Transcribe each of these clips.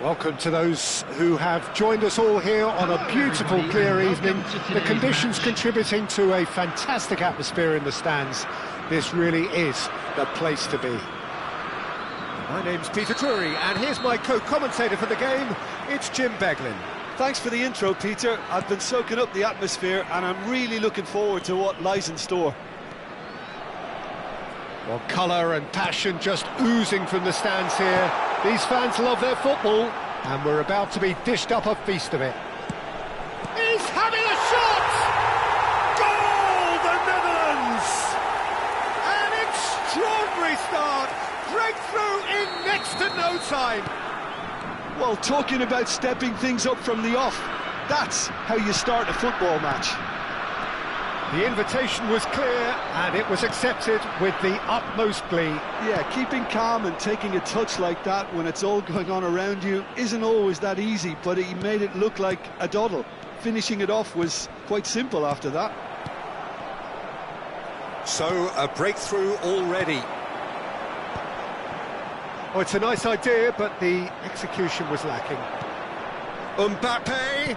Welcome to those who have joined us all here on a beautiful, clear evening. The conditions contributing to a fantastic atmosphere in the stands. This really is the place to be. My name's Peter Drury, and here's my co-commentator for the game. It's Jim Beglin. Thanks for the intro, Peter. I've been soaking up the atmosphere, and I'm really looking forward to what lies in store. Well, colour and passion just oozing from the stands here. These fans love their football, and we're about to be dished up a feast of it. He's having a shot! Goal, the Netherlands! An extraordinary start! Breakthrough in next to no time! Well, talking about stepping things up from the off, that's how you start a football match. The invitation was clear, and it was accepted with the utmost glee. Yeah, keeping calm and taking a touch like that when it's all going on around you isn't always that easy, but he made it look like a doddle. Finishing it off was quite simple after that. So, a breakthrough already. Oh, it's a nice idea, but the execution was lacking. Mbappe!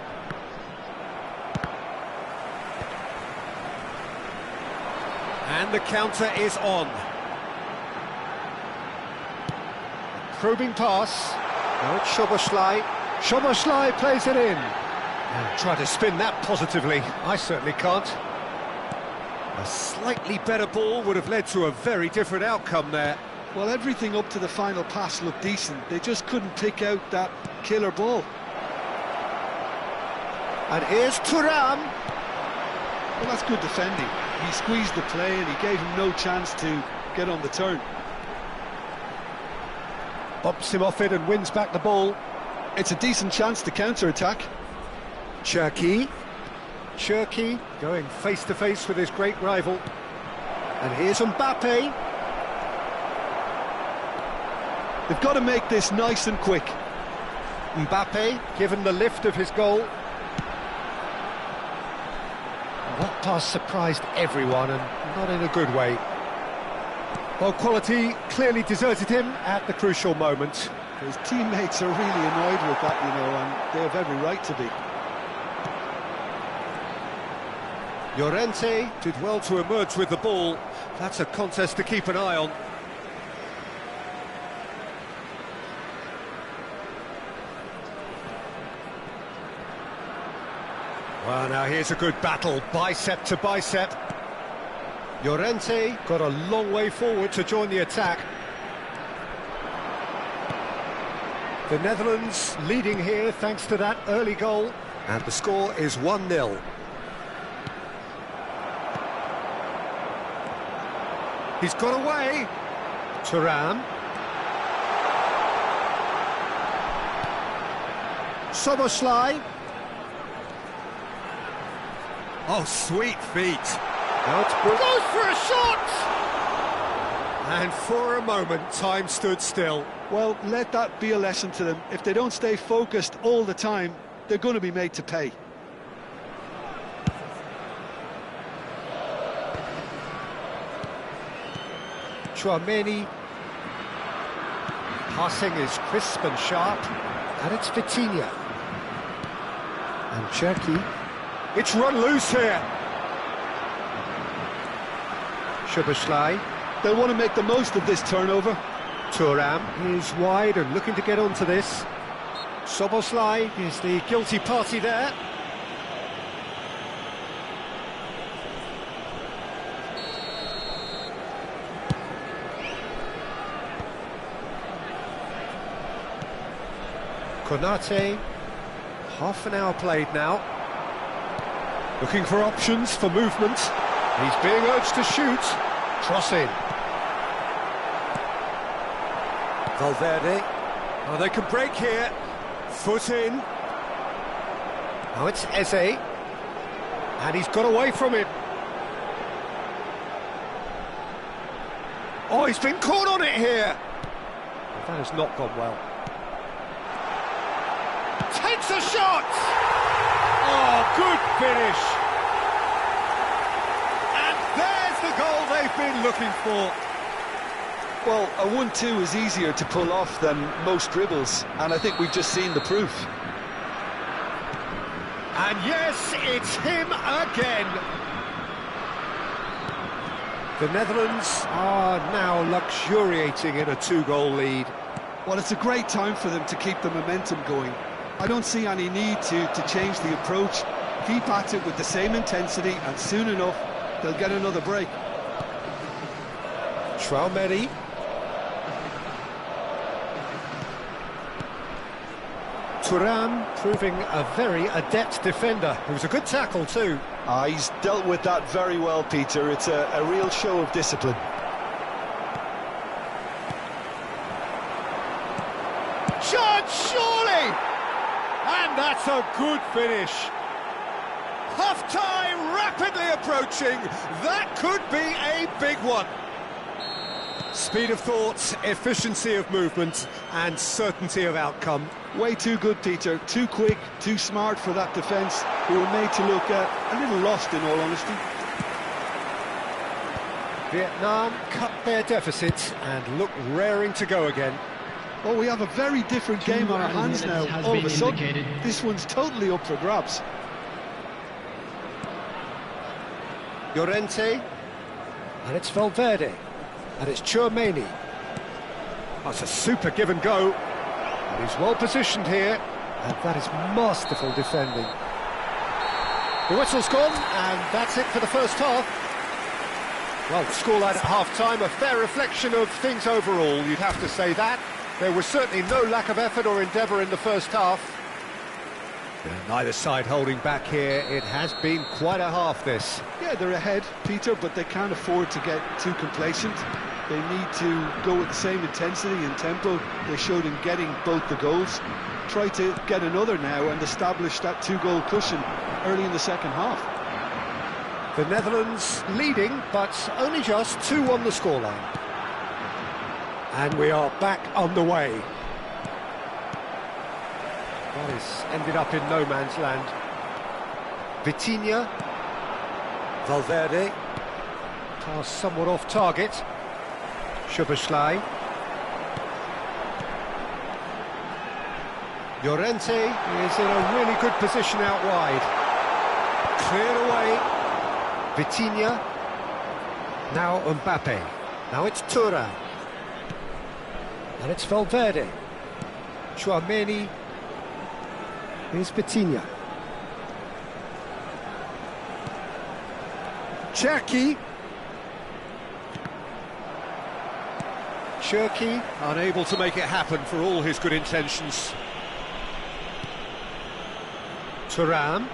And the counter is on. Probing pass. Now it's Szoboszlai. Szoboszlai plays it in. And try to spin that positively. I certainly can't. A slightly better ball would have led to a very different outcome there. Well, everything up to the final pass looked decent. They just couldn't pick out that killer ball. And here's Thuram. Well, that's good defending. He squeezed the play and he gave him no chance to get on the turn. Bumps him off it and wins back the ball. It's a decent chance to counter-attack. Cherki going face-to-face with his great rival. And here's Mbappe. They've got to make this nice and quick. Mbappe, given the lift of his goal. That pass surprised everyone, and not in a good way. Well, quality clearly deserted him at the crucial moment. His teammates are really annoyed with that, you know, and they have every right to be. Llorente did well to emerge with the ball. That's a contest to keep an eye on. Well, now here's a good battle, bicep to bicep. Llorente got a long way forward to join the attack. The Netherlands leading here thanks to that early goal. And the score is 1-0. He's got away. Thuram. Szoboszlai. Oh, sweet feet. Now it's goes for a shot! And for a moment, time stood still. Well, let that be a lesson to them. If they don't stay focused all the time, they're going to be made to pay. Tchouaméni. Passing is crisp and sharp. And it's Vitinha. And Cherki. It's run loose here. Szoboszlai. They'll want to make the most of this turnover. Thuram is wide and looking to get onto this. Szoboszlai is the guilty party there. Konate. Half an hour played now. Looking for options for movement. He's being urged to shoot. Cross in. Valverde. Oh, they can break here. Foot in. Now it's Eze. And he's got away from it. Oh, he's been caught on it here. That has not gone well. Takes a shot! Oh, good finish. And there's the goal they've been looking for. Well, a 1-2 is easier to pull off than most dribbles, and I think we've just seen the proof. And yes, it's him again. The Netherlands are now luxuriating in a 2-goal lead. Well, it's a great time for them to keep the momentum going. I don't see any need to change the approach. Keep at it with the same intensity, and soon enough, they'll get another break. Traoré. Thuram proving a very adept defender. It was a good tackle too. He's dealt with that very well, Peter. It's a real show of discipline. Shot, surely! And that's a good finish. Half-time rapidly approaching. That could be a big one. Speed of thought, efficiency of movement, and certainty of outcome. Way too good, Peter. Too quick, too smart for that defence, who were made to look a little lost, in all honesty. Vietnam cut their deficit and look raring to go again. Well, we have a very different game on our hands now. All of a sudden, this one's totally up for grabs. Llorente, and it's Valverde, and it's Tchouaméni. That's a super give and go, and he's well positioned here, and that is masterful defending. The whistle's gone, and that's it for the first half. Well, the scoreline at half-time, a fair reflection of things overall, you'd have to say that. There was certainly no lack of effort or endeavour in the first half. Neither side holding back here. It has been quite a half, this. Yeah, they're ahead, Peter, but they can't afford to get too complacent. They need to go with the same intensity and tempo they showed in getting both the goals. Try to get another now and establish that 2-goal cushion early in the second half. The Netherlands leading, but only just 2 on the scoreline. And we are back on the way. That has ended up in no man's land. Vitinha. Valverde. Pass somewhat off target. Szoboszlai. Llorente is in a really good position out wide. Cleared away. Vitinha. Now Mbappe. Now it's Thuram. And it's Valverde. Tchouaméni. Here's Vitinha. Cherki. Cherki unable to make it happen for all his good intentions. Thuram.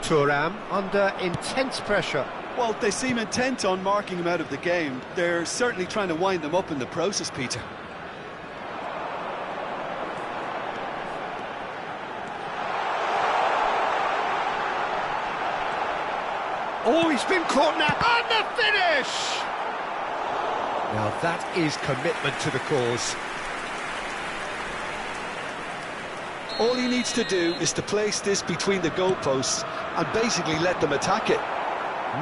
Thuram under intense pressure. Well, they seem intent on marking him out of the game. They're certainly trying to wind them up in the process, Peter. Oh, he's been caught now, and the finish! Now that is commitment to the cause. All he needs to do is to place this between the goalposts and basically let them attack it.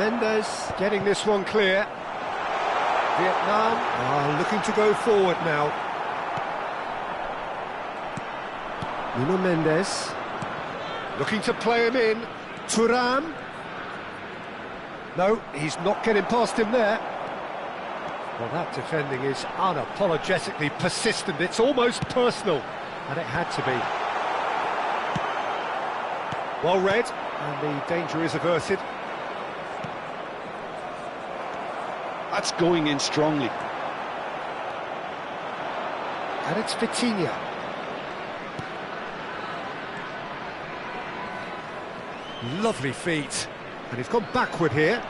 Mendes getting this one clear. Vietnam are looking to go forward now. Nuno Mendes looking to play him in. Thuram. No, he's not getting past him there. Well, that defending is unapologetically persistent. It's almost personal, and it had to be. Well read, and the danger is averted. That's going in strongly. And it's Vitinha. Lovely feet. And he's gone backward here.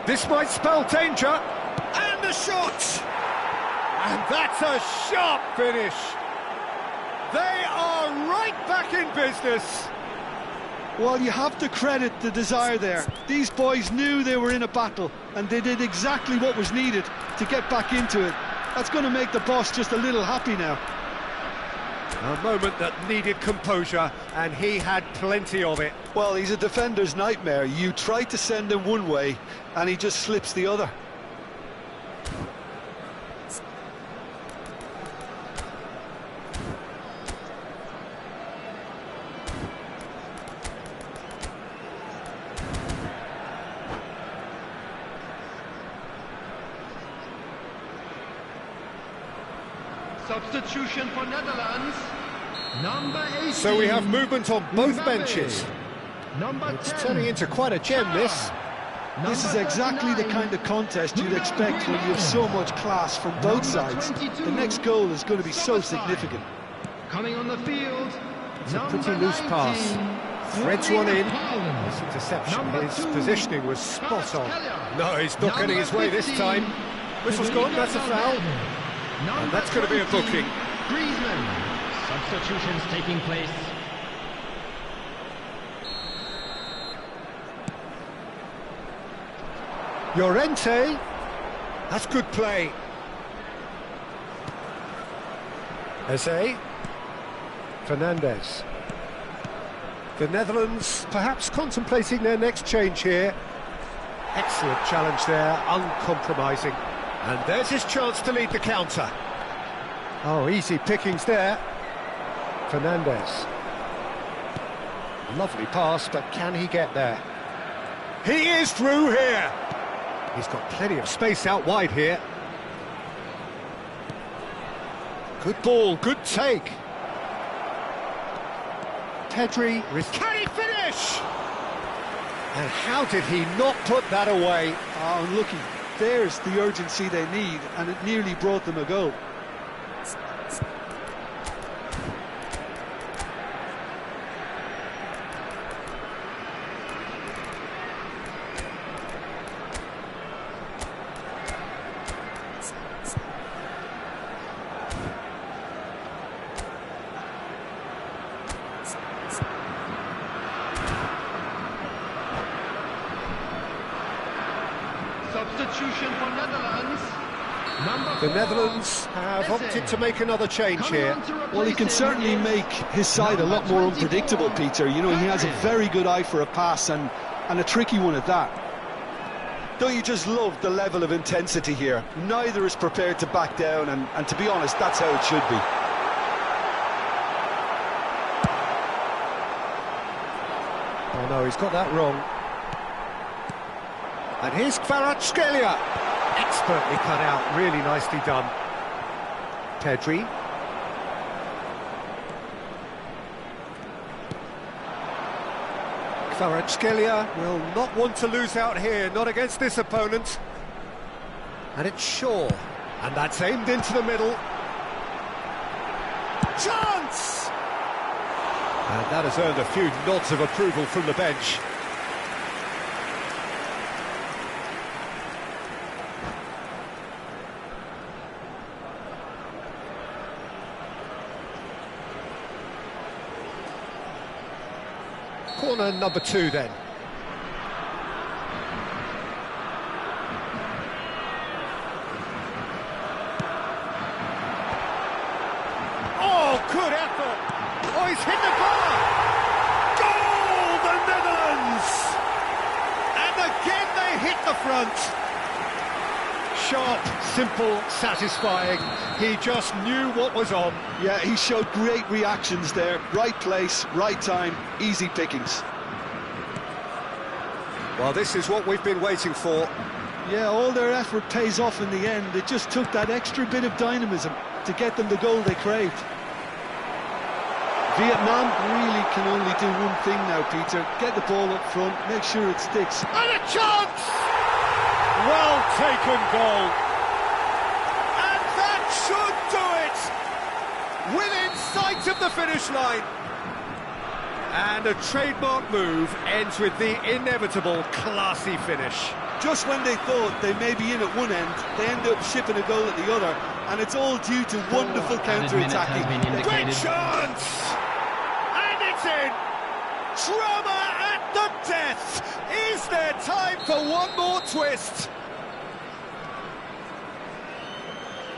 This might spell danger. And the shot! And that's a sharp finish. They are right back in business. Well, you have to credit the desire there. These boys knew they were in a battle, and they did exactly what was needed to get back into it. That's going to make the boss just a little happy now. A moment that needed composure, and he had plenty of it. Well, he's a defender's nightmare. You try to send him one way, and he just slips the other. Substitution for Netherlands. Number 18. So we have movement on both Mbappe. benches. Number It's 10. turning into quite a gem, this. This is exactly the kind of contest you'd expect when you have so much class from both sides. The next goal is going to be so significant. Coming on the field. It's a pretty loose pass. Threads one in. This interception, his positioning was spot on. No, he's not getting his way this time. Whistle's gone, that's a foul. And that's going to be a booking. Griezmann. Substitutions taking place. Llorente. That's good play. Eze. Fernandes. The Netherlands perhaps contemplating their next change here. Excellent challenge there, uncompromising. And there's his chance to lead the counter. Oh, easy pickings there. Fernandes. Lovely pass, but can he get there? He is through here. He's got plenty of space out wide here. Good ball, good take. Pedri, can he finish? And how did he not put that away? Oh, unlucky. There's the urgency they need, and it nearly brought them a goal. Substitution for Netherlands. The Netherlands have opted to make another change here. Well, he can certainly make his side a lot more unpredictable, Peter. You know, he has a very good eye for a pass, and a tricky one at that. Don't you just love the level of intensity here? Neither is prepared to back down, and to be honest, that's how it should be. Oh no, he's got that wrong. And here's Kvaratskhelia. Expertly cut out, really nicely done. Pedri. Kvaratskhelia will not want to lose out here, not against this opponent. And it's Shaw. And that's aimed into the middle. Chance! And that has earned a few nods of approval from the bench. Corner number 2 then. Oh, good effort! Oh, he's hit the bar! Goal, the Netherlands! And again they hit the front. Sharp, simple, satisfying. He just knew what was on. Yeah, he showed great reactions there. Right place, right time, easy pickings. Well, this is what we've been waiting for. Yeah, all their effort pays off in the end. It just took that extra bit of dynamism to get them the goal they craved. Vietnam really can only do one thing now, Peter. Get the ball up front, make sure it sticks. And a chance! Well taken goal. And that should do it! Within sight of the finish line. And a trademark move ends with the inevitable classy finish. Just when they thought they may be in at one end, they end up shipping a goal at the other, and it's all due to wonderful counter-attacking. Great chance! And it's in! Drama at the death! Is there time for one more twist?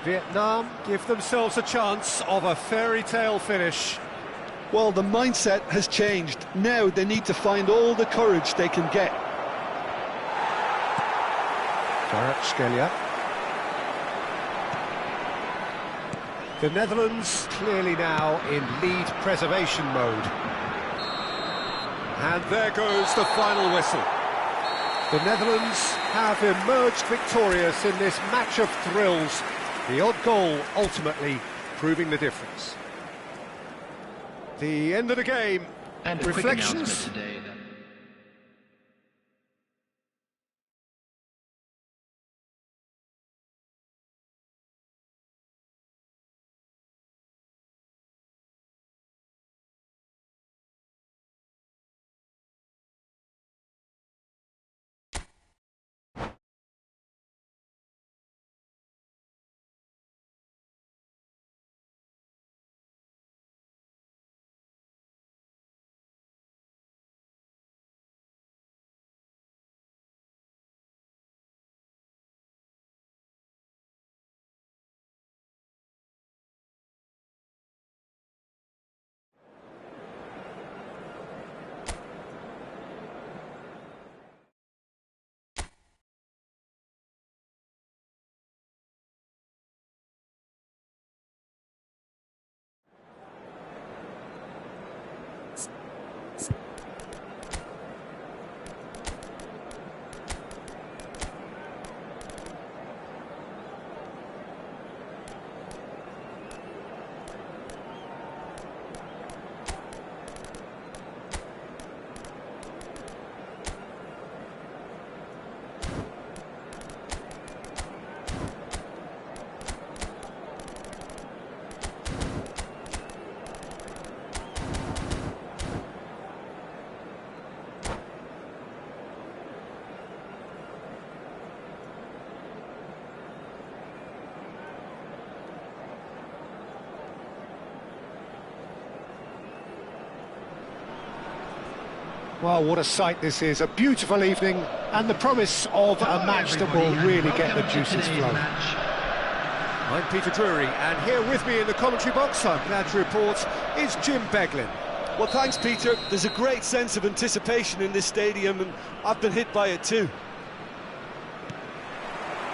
Vietnam give themselves a chance of a fairy tale finish. Well, the mindset has changed. Now they need to find all the courage they can get. Kvaratskhelia. The Netherlands clearly now in lead preservation mode. And there goes the final whistle. The Netherlands have emerged victorious in this match of thrills. The odd goal ultimately proving the difference. The end of the game. And a quick Reflections? announcement today. Well, what a sight this is. A beautiful evening and the promise of a match that will really get the juices flowing. I'm Peter Drury, and here with me in the commentary box, I'm glad to report, is Jim Beglin. Well, thanks, Peter. There's a great sense of anticipation in this stadium, and I've been hit by it too.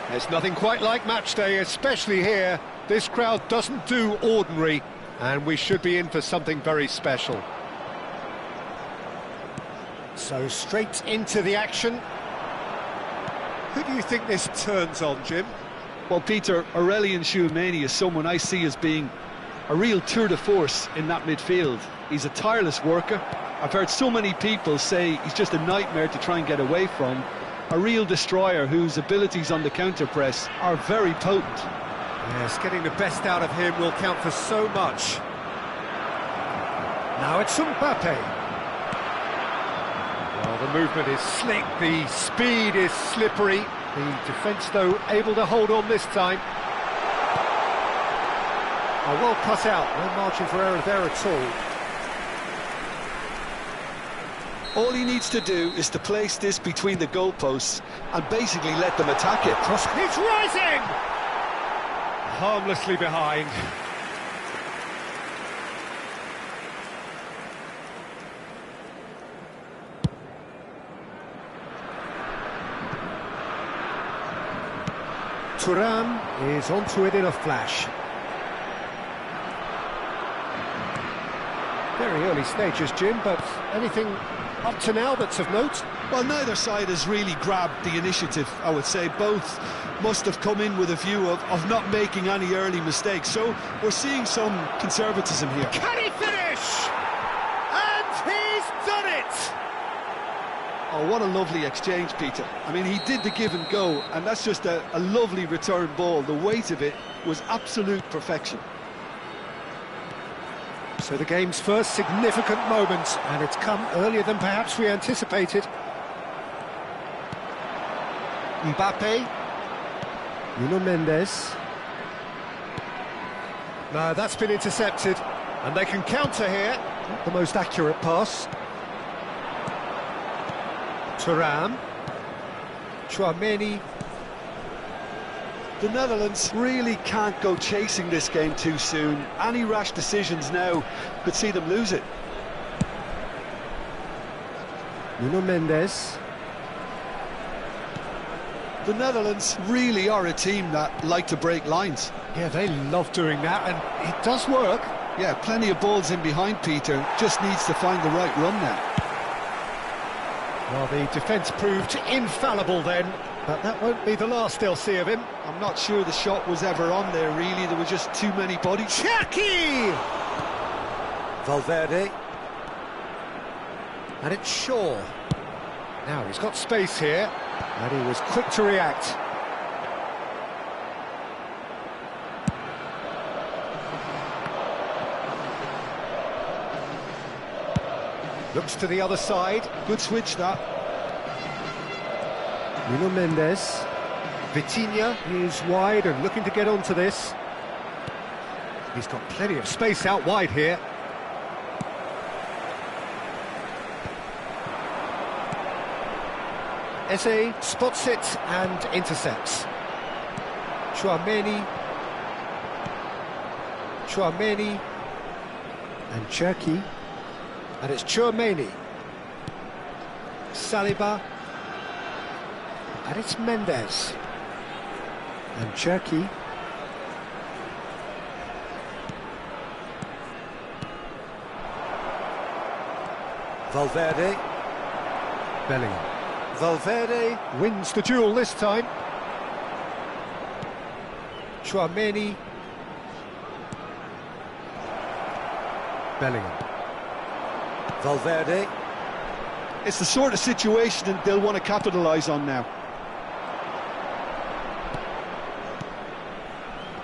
There's nothing quite like match day, especially here. This crowd doesn't do ordinary, and we should be in for something very special. So straight into the action. Who do you think this turns on, Jim? Well, Peter, Aurelien Tchouameni is someone I see as being a real tour de force in that midfield. He's a tireless worker. I've heard so many people say he's just a nightmare to try and get away from. A real destroyer whose abilities on the counter-press are very potent. Yes, getting the best out of him will count for so much. Now it's Mbappe. Well, the movement is slick, the speed is slippery. The defence, though, able to hold on this time. Oh, well cut out, no margin for error there at all. All he needs to do is to place this between the goalposts and basically let them attack it. He's rising! Harmlessly behind. Thuram is onto it in a flash. Very early stages, Jim, but anything up to now that's of note? Well, neither side has really grabbed the initiative, I would say. Both must have come in with a view of not making any early mistakes. So we're seeing some conservatism here. Can he finish? And he's done it! Oh, what a lovely exchange, Peter. I mean, he did the give and go, and that's just a lovely return ball. The weight of it was absolute perfection. So the game's first significant moment, and it's come earlier than perhaps we anticipated. Mbappe. Nuno Mendes. No, that's been intercepted, and they can counter here. Not the most accurate pass. Thuram. Tchouameni. The Netherlands really can't go chasing this game too soon. Any rash decisions now could see them lose it. Nuno Mendes. The Netherlands really are a team that like to break lines. Yeah, they love doing that, and it does work. Yeah, plenty of balls in behind, Peter. Just needs to find the right run now. Well, the defence proved infallible then, but that won't be the last they'll see of him. I'm not sure the shot was ever on there, really. There were just too many bodies. Cherki! Valverde. And it's Shaw. Now he's got space here, and he was quick to react. Looks to the other side. Good switch, that. Nuno Mendes. Vitinha is wide and looking to get onto this. He's got plenty of space out wide here. Eze spots it and intercepts. Tchouaméni. And Cherki. And it's Tchouaméni. Saliba. And it's Mendes. And Cherki. Valverde. Bellingham. Valverde. Wins the duel this time. Tchouaméni. Bellingham. Valverde. It's the sort of situation that they'll want to capitalise on now.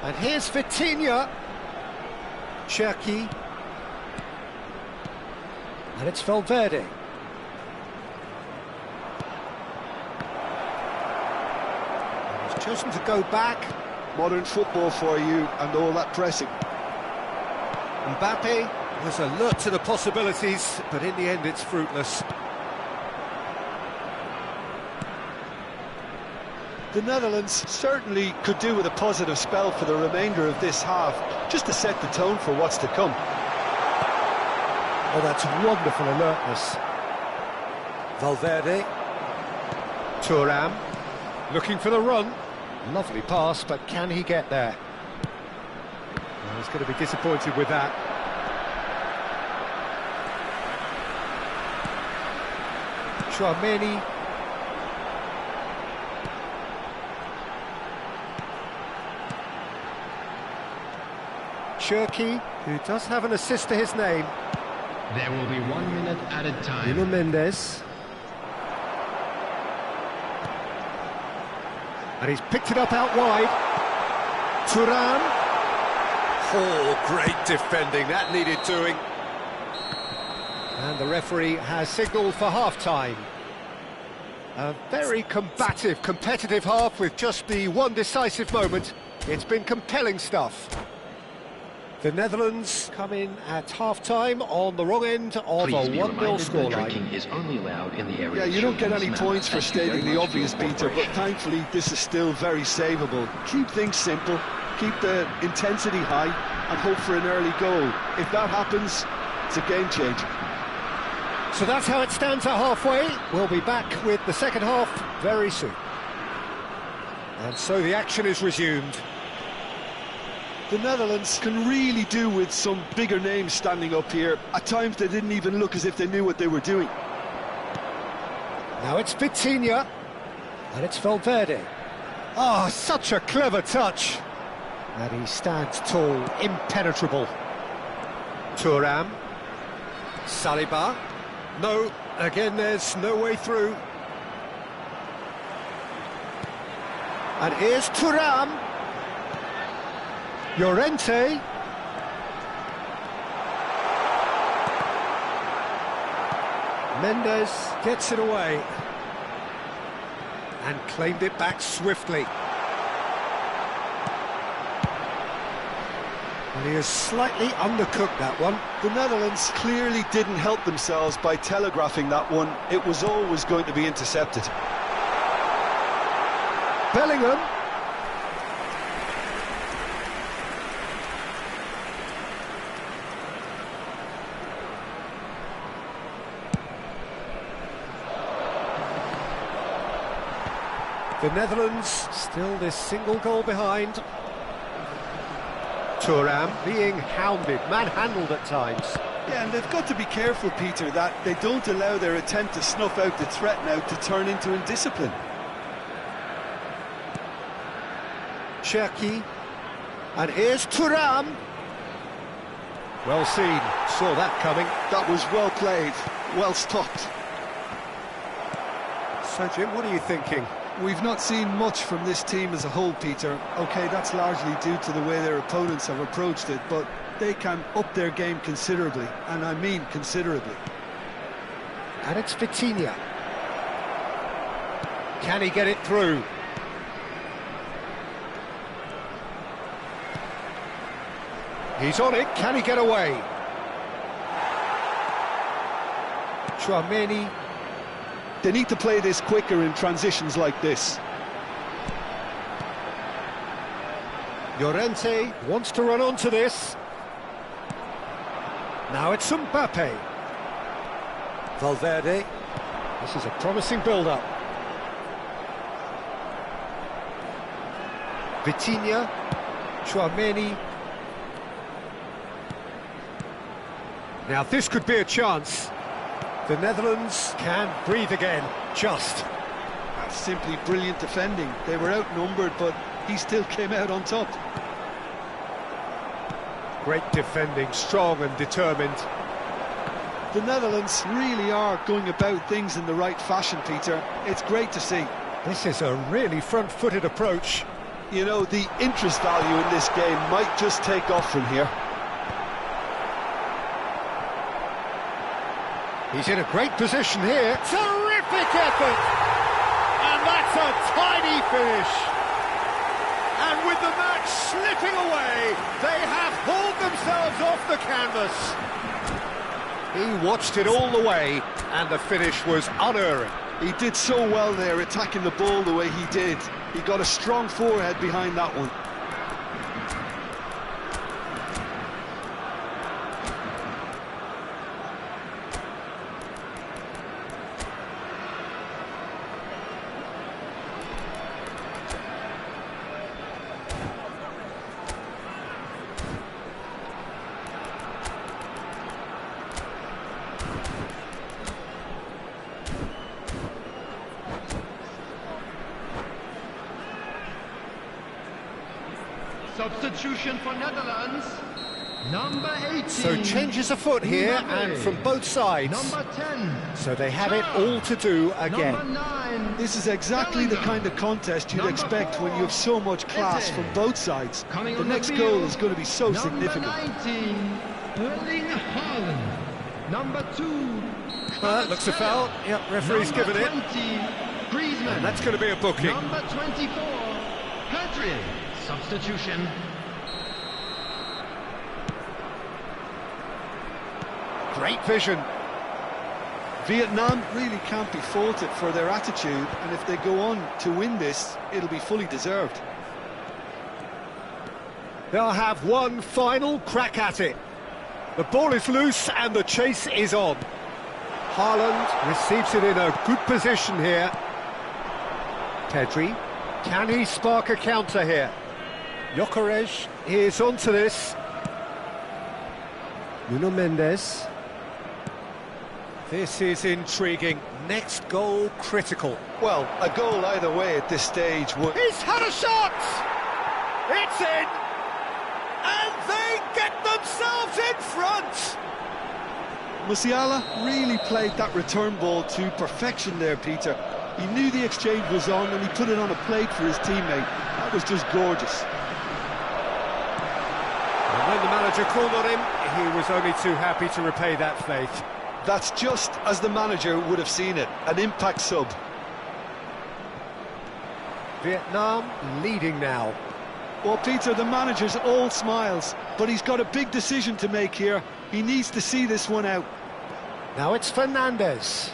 And here's Vitinha. Cherki. And it's Valverde. And he's chosen to go back. Modern football for you and all that pressing. Mbappe was alert to the possibilities, but in the end it's fruitless. The Netherlands certainly could do with a positive spell for the remainder of this half, just to set the tone for what's to come. Oh, that's wonderful alertness. Valverde. Thuram, looking for the run. Lovely pass, but can he get there? Well, he's going to be disappointed with that. Tchouaméni. Cherki, who does have an assist to his name. There will be 1 minute added time. Nuno Mendes. And he's picked it up out wide. Thuram. Oh, great defending. That needed doing. And the referee has signalled for half-time. A very combative, competitive half with just the one decisive moment. It's been compelling stuff. The Netherlands come in at half-time on the wrong end of a 1-0 scoreline. Drinking is only allowed in the area. Yeah, you don't get any points for stating the obvious, Peter, but thankfully this is still very savable. Keep things simple, keep the intensity high, and hope for an early goal. If that happens, it's a game changer. So that's how it stands at halfway. We'll be back with the second half very soon. And so the action is resumed. The Netherlands can really do with some bigger names standing up here. At times they didn't even look as if they knew what they were doing. Now it's Vitinha, and it's Valverde. Oh, such a clever touch. And he stands tall, impenetrable. Thuram. Saliba. No, again there's no way through. And here's Thuram. Llorente. Mendes gets it away. And claimed it back swiftly. And he has slightly undercooked that one. The Netherlands clearly didn't help themselves by telegraphing that one. It was always going to be intercepted. Bellingham. The Netherlands still this single goal behind. Thuram being hounded, manhandled at times. Yeah, and they've got to be careful, Peter, that they don't allow their attempt to snuff out the threat now to turn into indiscipline. Cherki. And here's Thuram. Well seen, saw that coming. That was well played, well stopped. So Jim, what are you thinking? We've not seen much from this team as a whole, Peter. OK, that's largely due to the way their opponents have approached it, but they can up their game considerably, and I mean considerably. And it's Vitinha. Can he get it through? He's on it, can he get away? Tchouaméni. They need to play this quicker in transitions like this. Llorente wants to run onto this. Now it's Mbappe. Valverde. This is a promising build-up. Vitinha. Tchouaméni. Now this could be a chance. The Netherlands can breathe again, just. That's simply brilliant defending. They were outnumbered, but he still came out on top. Great defending, strong and determined. The Netherlands really are going about things in the right fashion, Peter. It's great to see. This is a really front-footed approach. You know, the interest value in this game might just take off from here. He's in a great position here. Terrific effort! And that's a tidy finish. And with the match slipping away, they have hauled themselves off the canvas. He watched it all the way, and the finish was unerring. He did so well there, attacking the ball the way he did. He got a strong forehead behind that one. Substitution for Netherlands. Number 18. So changes afoot here, and from both sides. Number 10. So they have it all to do again. Number 9. This is exactly the kind of contest you'd expect when you have so much class from both sides. Coming The on next the goal field, is going to be so number significant. 19, Erling Haaland. Number 2. That looks a foul. Yep, referee's given it. 20, Griezmann. And that's going to be a booking. Number 24, Pedri. Substitution. Great vision. Vietnam really can't be faulted for their attitude, and if they go on to win this, it'll be fully deserved. They'll have one final crack at it. The ball is loose and the chase is on. Haaland receives it in a good position here. Pedri, can he spark a counter here? Gyökeres is onto this. Nuno Mendes. This is intriguing. Next goal critical. Well, a goal either way at this stage would... He's had a shot! It's in! And they get themselves in front! Musiala really played that return ball to perfection there, Peter. He knew the exchange was on and he put it on a plate for his teammate. That was just gorgeous. And when the manager called on him, he was only too happy to repay that faith. That's just as the manager would have seen it, an impact sub. Vietnam leading now. Well, Peter, the manager's all smiles, but he's got a big decision to make here. He needs to see this one out. Now it's Fernandes.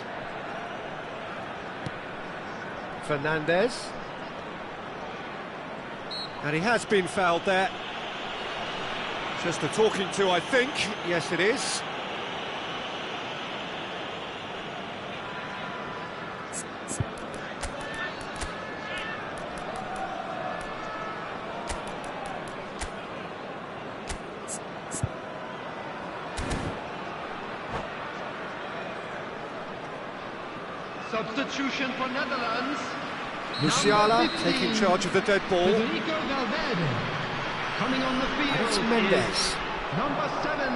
Fernandes. And he has been fouled there. Just a talking to, I think. Yes, it is. substitution for Netherlands. Musiala Number 15, taking charge of the dead ball. Federico Valverde. Coming on the field And it's is Mendes. number 7,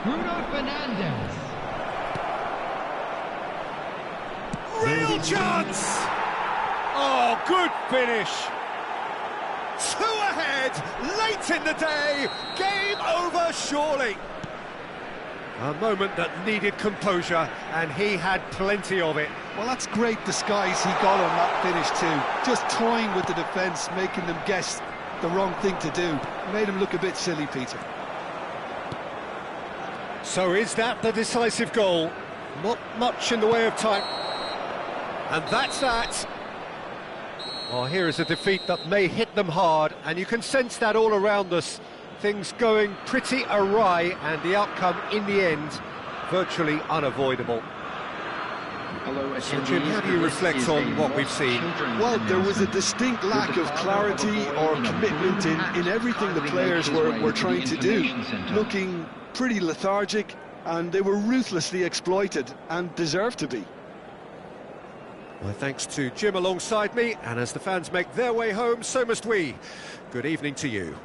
Bruno Fernandes. Real chance! Oh, good finish! 2 ahead, late in the day, game over surely. A moment that needed composure, and he had plenty of it. Well, that's great disguise he got on that finish too. Just toying with the defence, making them guess the wrong thing to do. Made him look a bit silly, Peter. So is that the decisive goal? Not much in the way of time. And that's that. Well, here is a defeat that may hit them hard, and you can sense that all around us. Things going pretty awry, and the outcome in the end virtually unavoidable. Hello, So, Jim, how do you reflect on what we've seen? Well, there was a distinct lack of clarity or commitment in everything the players were trying to do. Looking pretty lethargic, and they were ruthlessly exploited and deserved to be. My thanks to Jim alongside me, and as the fans make their way home, so must we. Good evening to you.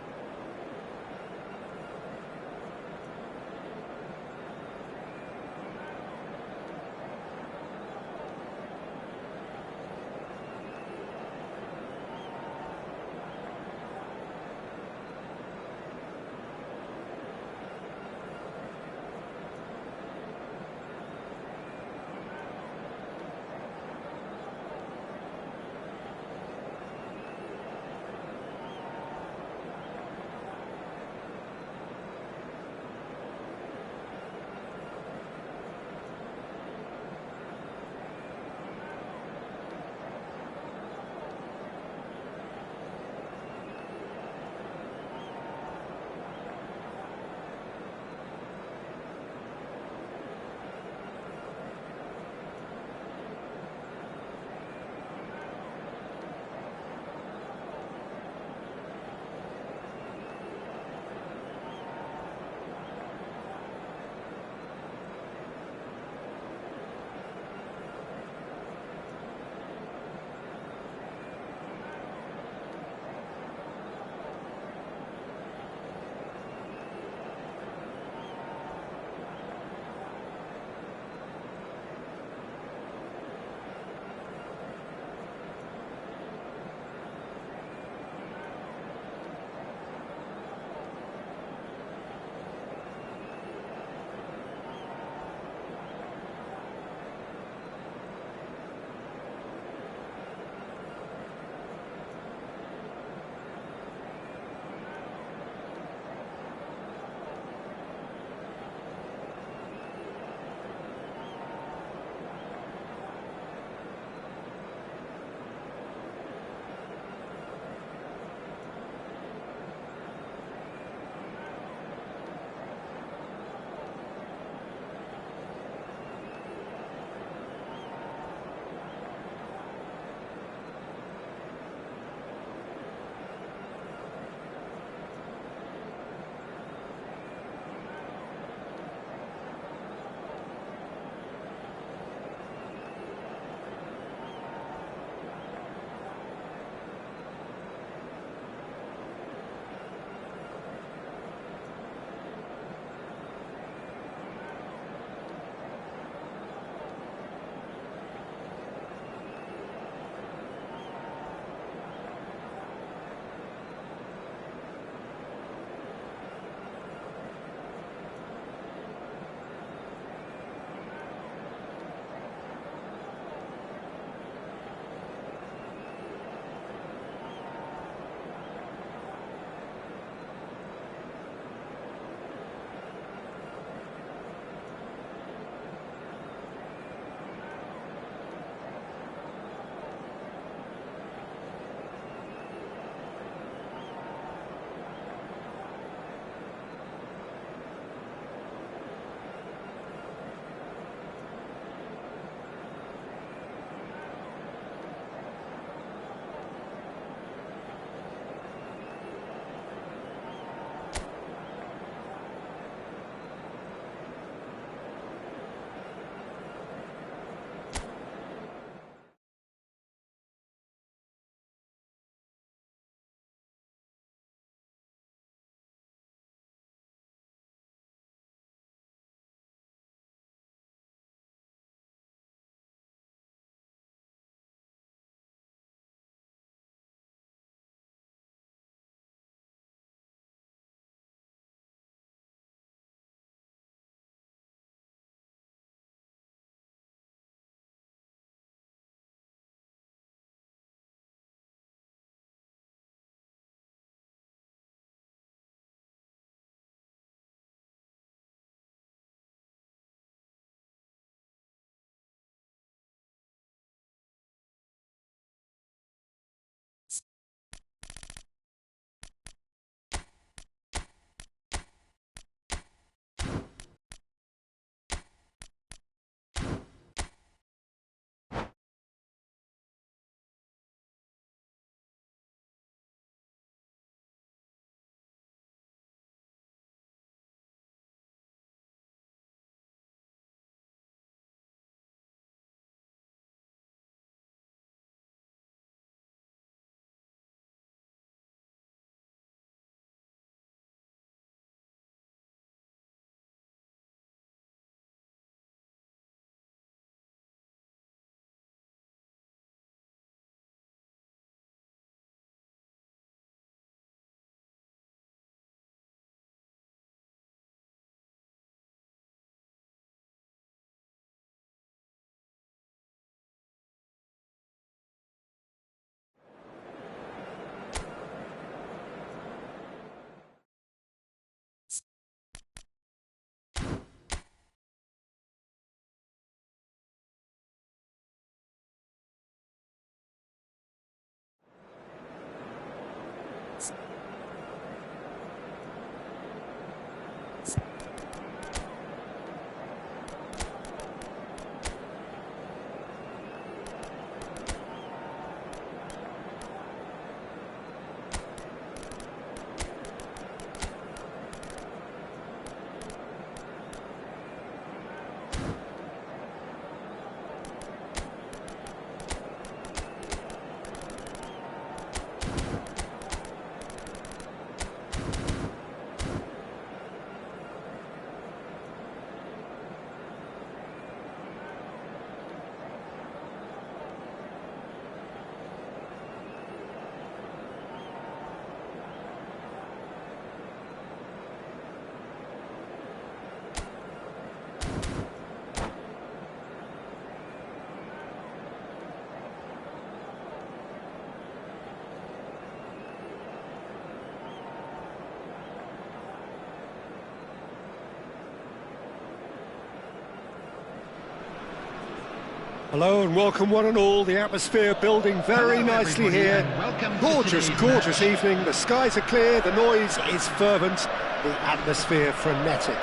Hello and welcome one and all. The atmosphere building very Hello, nicely everybody, here. and welcome to Gorgeous, today's gorgeous match. evening. The skies are clear, the noise is fervent, the atmosphere frenetic.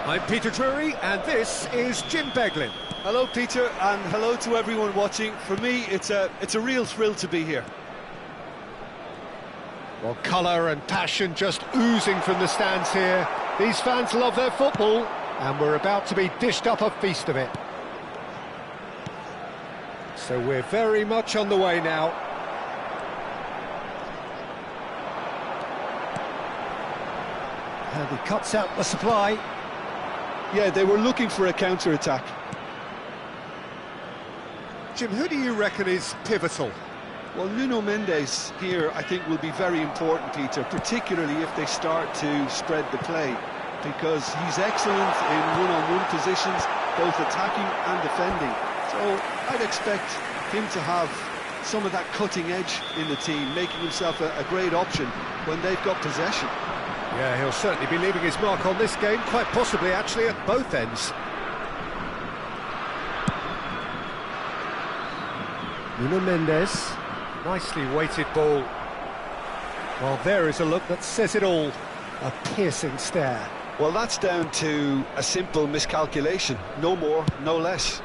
I'm Peter Drury and this is Jim Beglin. Hello, Peter, and hello to everyone watching. For me, it's a real thrill to be here. Well, colour and passion just oozing from the stands here. These fans love their football and we're about to be dished up a feast of it. So we're very much on the way now. And he cuts out the supply. Yeah, they were looking for a counter-attack. Jim, who do you reckon is pivotal? Well, Nuno Mendes here, I think, will be very important, Peter, particularly if they start to spread the play, because he's excellent in one-on-one positions, both attacking and defending. So I'd expect him to have some of that cutting edge in the team, making himself a great option when they've got possession. Yeah, he'll certainly be leaving his mark on this game, quite possibly actually at both ends. Nuno Mendes, nicely weighted ball. Well, there is a look that says it all, a piercing stare. Well, that's down to a simple miscalculation, no more, no less.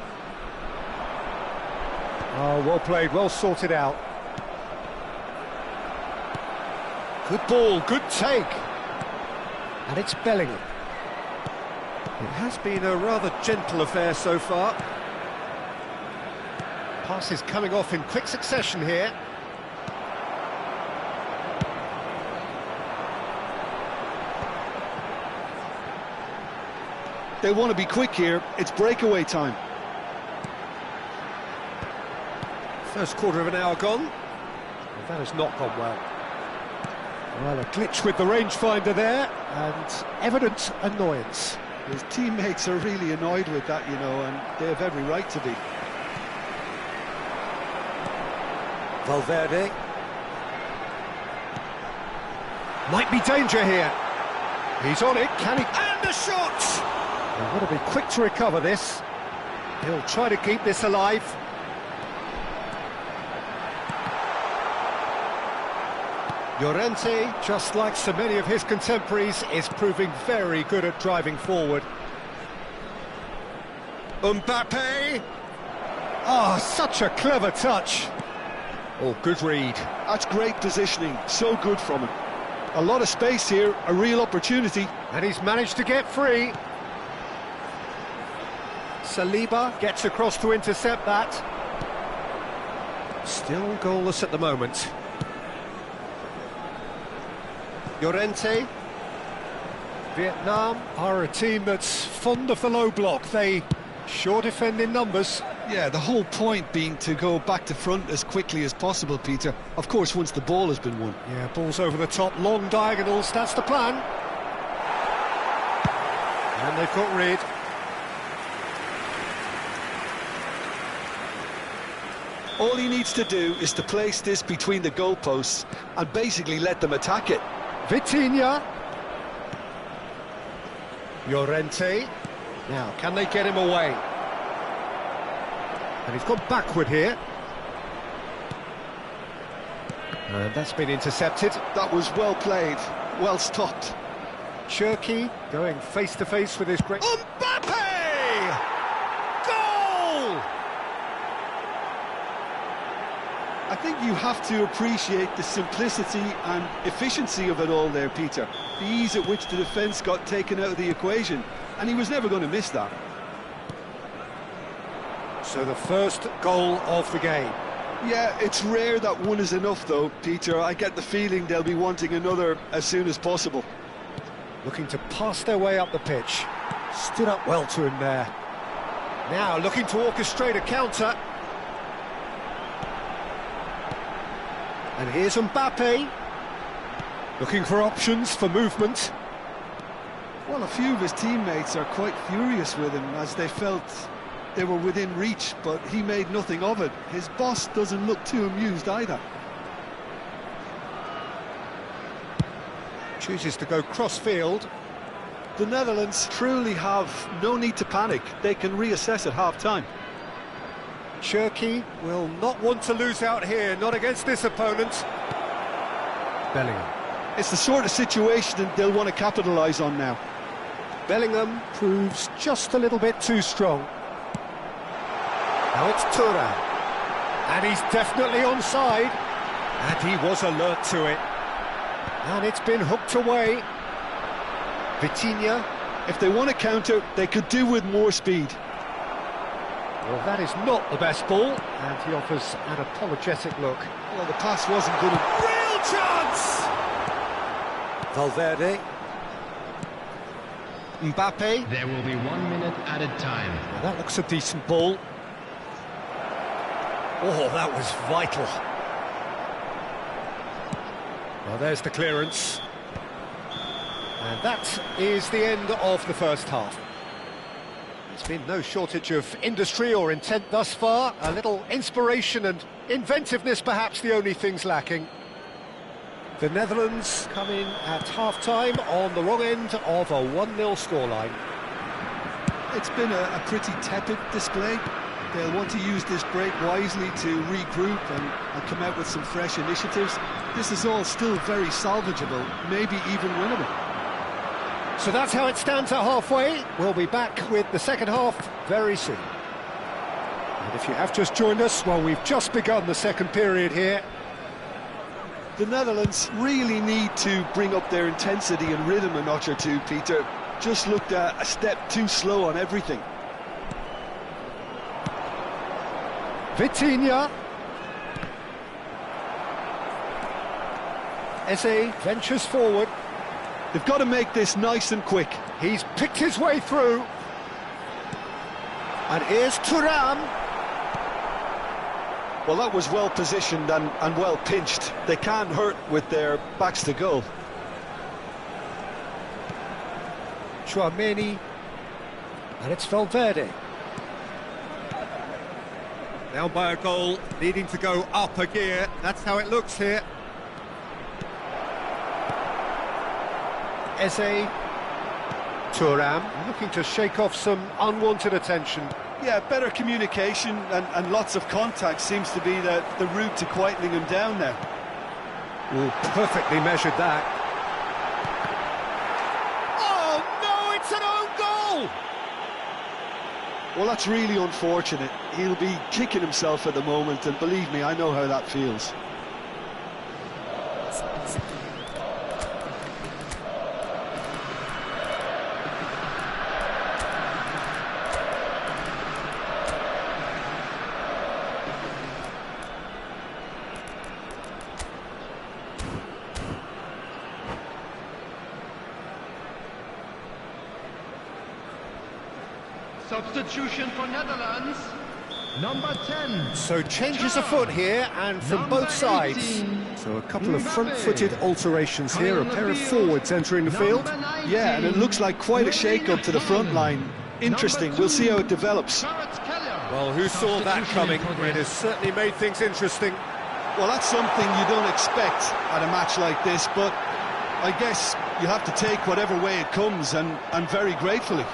Oh, well played, well sorted out. Good ball, good take. And it's Bellingham. It has been a rather gentle affair so far. Passes coming off in quick succession here. They want to be quick here, it's breakaway time. First quarter of an hour gone. Well, that has not gone well. Well, a glitch with the rangefinder there, and evident annoyance. His teammates are really annoyed with that, you know, and they have every right to be. Valverde. Might be danger here. He's on it, can he? And the shot! They've got to be quick to recover this. He'll try to keep this alive. Llorente, just like so many of his contemporaries, is proving very good at driving forward. Mbappe! Ah, such a clever touch. Oh, good read. That's great positioning, so good from him. A lot of space here, a real opportunity. And he's managed to get free. Saliba gets across to intercept that. Still goalless at the moment. Llorente. Vietnam are a team that's fond of the low block. They sure defend in numbers. Yeah, the whole point being to go back to front as quickly as possible, Peter. Of course, once the ball has been won. Yeah, balls over the top, long diagonals, that's the plan. And they've got rid. All he needs to do is to place this between the goalposts and basically let them attack it. Vitinha. Llorente. Now, can they get him away? And he's gone backward here. And that's been intercepted. That was well played, well stopped. Cherki going face-to-face with his great... Mbappe! Goal! I think you have to appreciate the simplicity and efficiency of it all there, Peter. The ease at which the defence got taken out of the equation, and he was never going to miss that. So the first goal of the game. Yeah, it's rare that one is enough though, Peter. I get the feeling they'll be wanting another as soon as possible. Looking to pass their way up the pitch. Stood up well to him there. Now looking to orchestrate a counter. And here's Mbappe. Looking for options for movement. Well, a few of his teammates are quite furious with him as they felt they were within reach, but he made nothing of it. His boss doesn't look too amused either. Chooses to go cross-field. The Netherlands truly have no need to panic. They can reassess at half-time. Cherki will not want to lose out here, not against this opponent. Bellingham. It's the sort of situation that they'll want to capitalise on now. Bellingham proves just a little bit too strong. Now it's Thuram. And he's definitely onside. And he was alert to it. And it's been hooked away. Vitinha. If they want to counter, they could do with more speed. Well, that is not the best ball. And he offers an apologetic look. Well, the pass wasn't good. Real chance! Valverde. Mbappe. There will be 1 minute added time. Well, that looks a decent ball. Oh, that was vital. Well, there's the clearance. And that is the end of the first half. There's been no shortage of industry or intent thus far. A little inspiration and inventiveness, perhaps the only things lacking. The Netherlands come in at half-time on the wrong end of a 1-0 scoreline. It's been a pretty tepid display. They'll want to use this break wisely to regroup and come out with some fresh initiatives. This is all still very salvageable, maybe even winnable. So that's how it stands at halfway. We'll be back with the second half very soon. And if you have just joined us, well, we've just begun the second period here. The Netherlands really need to bring up their intensity and rhythm a notch or two, Peter. Just looked a step too slow on everything. Vitinha. Eze ventures forward. They've got to make this nice and quick. He's picked his way through. And here's Thuram. Well, that was well positioned and well pinched. They can't hurt with their backs to goal. Tchouameni. And it's Valverde. Now by a goal, needing to go up a gear. That's how it looks here. Eze. Thuram looking to shake off some unwanted attention. Yeah, better communication and lots of contact seems to be the route to quietening him down now. Ooh, perfectly measured that. Oh no, it's an own goal! Well, that's really unfortunate. He'll be kicking himself at the moment, and believe me, I know how that feels. Substitution for Netherlands. Number 10. So changes afoot here, and from both sides. So a couple of front-footed alterations here, a pair of forwards entering the field. Yeah, and it looks like quite a shake-up to the front line. Interesting, we'll see how it develops. Well, who saw that coming? It has certainly made things interesting. Well, that's something you don't expect at a match like this, but I guess you have to take whatever way it comes, and very gratefully.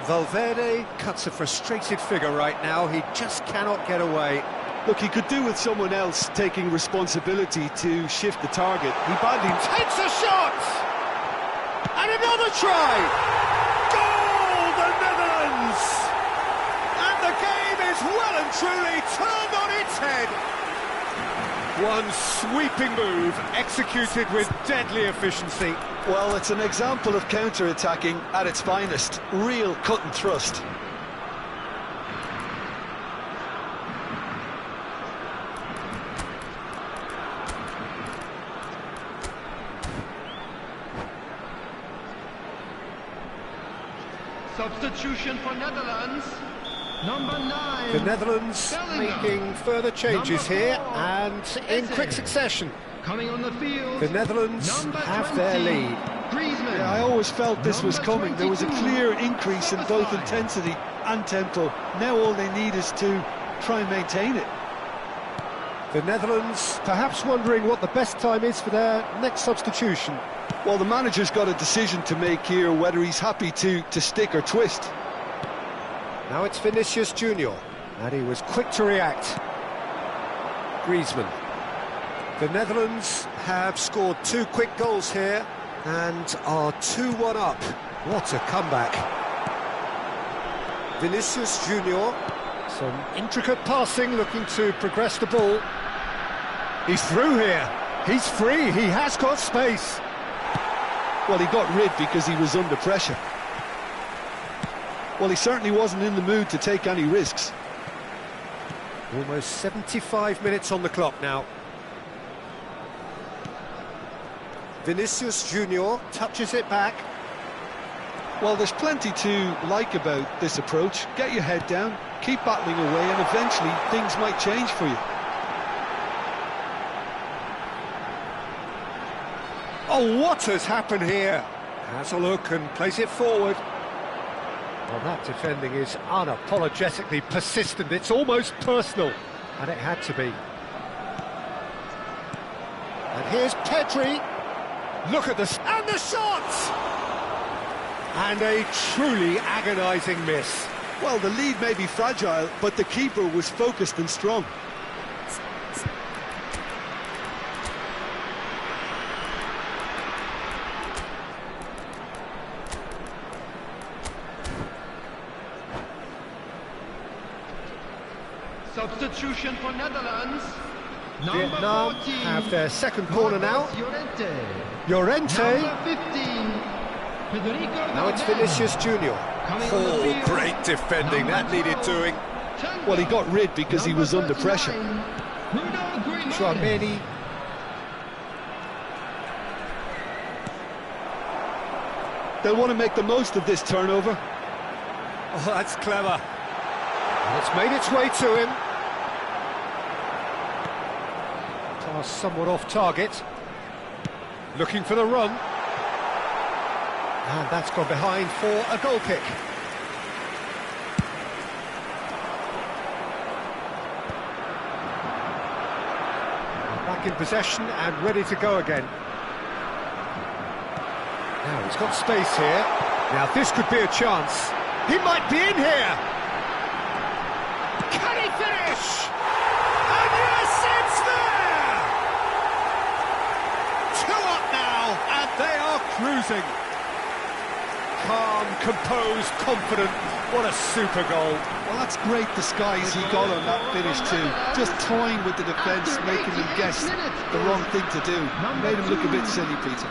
Valverde cuts a frustrated figure right now. He just cannot get away. Look, he could do with someone else taking responsibility to shift the target. He badly takes a shot! And another try! Goal, the Netherlands! And the game is well and truly turned on its head. One sweeping move, executed with deadly efficiency. Well, it's an example of counter-attacking at its finest. Real cut and thrust. Substitution for Netherlands. Number 9. The Netherlands Bellingham. making further changes here, and in quick succession. Coming on the field. The Netherlands have their lead. Griezmann. Yeah, I always felt this was coming. There was a clear increase in both intensity and tempo. Now all they need is to try and maintain it. The Netherlands perhaps wondering what the best time is for their next substitution. Well, the manager's got a decision to make here, whether he's happy to stick or twist. Now it's Vinicius Junior. And he was quick to react. Griezmann. The Netherlands have scored 2 quick goals here and are 2-1 up. What a comeback. Vinicius Junior. Some intricate passing, looking to progress the ball. He's through here. He's free. He has got space. Well, he got rid because he was under pressure. Well, he certainly wasn't in the mood to take any risks. Almost 75 minutes on the clock now. Vinicius Junior touches it back. Well, there's plenty to like about this approach. Get your head down, keep battling away, and eventually things might change for you. Oh, what has happened here? Has a look and plays it forward. Well, that defending is unapologetically persistent. It's almost personal, and it had to be. And here's Pedri. Look at this, and the shot! And a truly agonising miss. Well, the lead may be fragile, but the keeper was focused and strong. Substitution for Netherlands. Vietnam Number 14, have their second corner now. Llorente. Llorente. Number 15, Federico Now it's Valverde. Vinicius Junior. Coming on the Oh, field, great defending. That needed doing. Tanguy. Well, he got rid because he Number was under 39, pressure. Bruno Grimaldi. Tchouaméni. They'll want to make the most of this turnover. Oh, that's clever. And it's made its way to him. Pass somewhat off target. Looking for the run. And that's gone behind for a goal kick. Back in possession and ready to go again. Now he's got space here. Now this could be a chance. He might be in here. Can he finish? And yes, it's there! 2 up now, and they are cruising. Calm, composed, confident. What a super goal. Well, that's great disguise he got on that finish too. Just toying with the defence, making them guess the wrong thing to do. Made him look a bit silly, Peter.